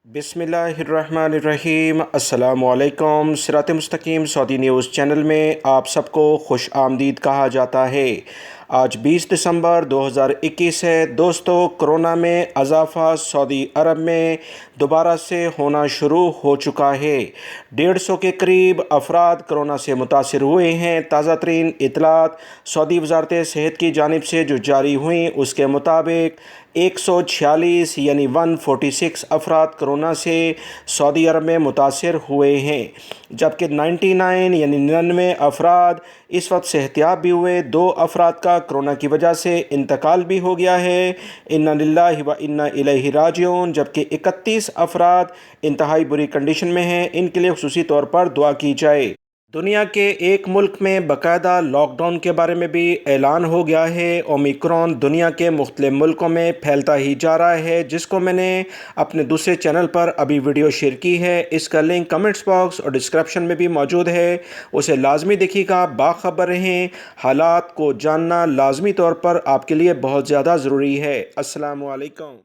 बिस्मिल्लाहिर्रहमानिर्रहीम। अस्सलामुअलैकुम। सिरात मुस्तकीम सऊदी न्यूज़ चैनल में आप सबको खुश आमदीद कहा जाता है। आज 20 दिसंबर 2021 है। दोस्तों, कोरोना में इजाफ़ा सऊदी अरब में दोबारा से होना शुरू हो चुका है। 150 के करीब अफराद कोरोना से मुतासर हुए हैं। ताज़ा तरीन इतलात सऊदी वज़ारत सेहत की जानिब से जो जारी हुई उसके मुताबिक 146 यानी 146 अफराद कोरोना से सऊदी अरब में मुतासर हुए हैं, जबकि 99 यानी 99 अफराद इस वक्त सेहतियाब भी हुए। 2 अफराद का कोरोना की वजह से इंतकाल भी हो गया है। इन्ना लिल्लाहि व इन्ना इलैहि राजिऊन। जबकि 31 अफराद इंतहाई बुरी कंडीशन में हैं। इनके लिए खुसूसी तौर पर दुआ की जाए। दुनिया के एक मुल्क में बाकायदा लॉकडाउन के बारे में भी ऐलान हो गया है। ओमिक्रॉन दुनिया के मुख्तलिफ मुल्कों में फैलता ही जा रहा है, जिसको मैंने अपने दूसरे चैनल पर अभी वीडियो शेयर की है। इसका लिंक कमेंट्स बॉक्स और डिस्क्रिप्शन में भी मौजूद है, उसे लाजमी देखिएगा। बाखबर रहें। हालात को जानना लाजमी तौर पर आपके लिए बहुत ज़्यादा ज़रूरी है। अस्सलामु अलैकुम।